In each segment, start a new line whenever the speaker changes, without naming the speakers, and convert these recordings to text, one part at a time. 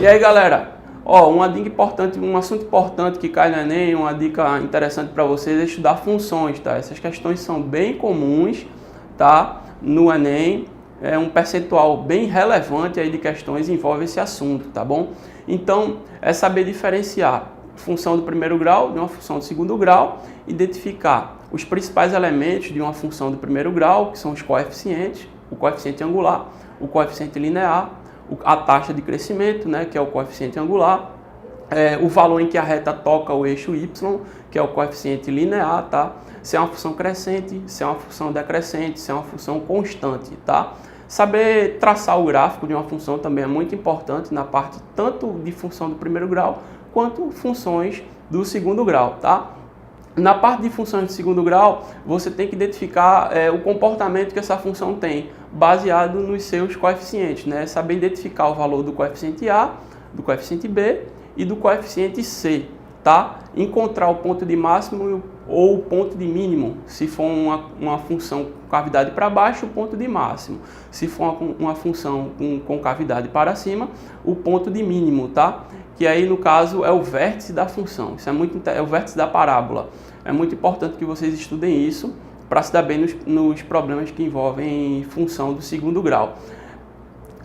E aí, galera, ó, uma dica importante, um assunto importante que cai no Enem, uma dica interessante para vocês é estudar funções, tá? Essas questões são bem comuns, tá? No Enem, é um percentual bem relevante aí de questões envolve esse assunto, tá bom? Então, é saber diferenciar função do primeiro grau de uma função do segundo grau, identificar os principais elementos de uma função do primeiro grau, que são os coeficientes, o coeficiente angular, o coeficiente linear, a taxa de crescimento, né, que é o coeficiente angular, o valor em que a reta toca o eixo y, que é o coeficiente linear, tá? Se é uma função crescente, se é uma função decrescente, se é uma função constante, tá? Saber traçar o gráfico de uma função também é muito importante na parte tanto de função do primeiro grau quanto funções do segundo grau, tá? Na parte de funções de segundo grau, você tem que identificar o comportamento que essa função tem, baseado nos seus coeficientes, né? Saber identificar o valor do coeficiente A, do coeficiente B e do coeficiente C, tá? Encontrar o ponto de máximo ou o ponto de mínimo, se for uma função com cavidade para baixo, o ponto de máximo. Se for uma função com cavidade para cima, o ponto de mínimo, tá? Que aí, no caso, é o vértice da função. Isso é o vértice da parábola. É muito importante que vocês estudem isso para se dar bem nos problemas que envolvem função do segundo grau.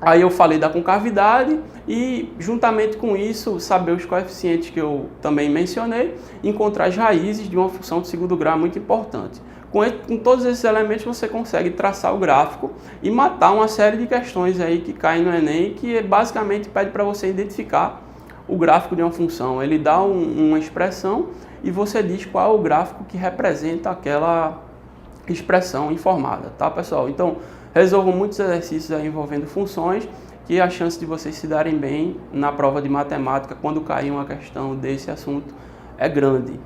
Aí eu falei da concavidade e, juntamente com isso, saber os coeficientes que eu também mencionei, encontrar as raízes de uma função de segundo grau é muito importante. Com todos esses elementos você consegue traçar o gráfico e matar uma série de questões aí que caem no Enem, que basicamente pede para você identificar o gráfico de uma função. Ele dá uma expressão e você diz qual é o gráfico que representa aquela expressão informada, tá, pessoal? Então, resolvam muitos exercícios aí envolvendo funções, que a chance de vocês se darem bem na prova de matemática, quando cair uma questão desse assunto, é grande.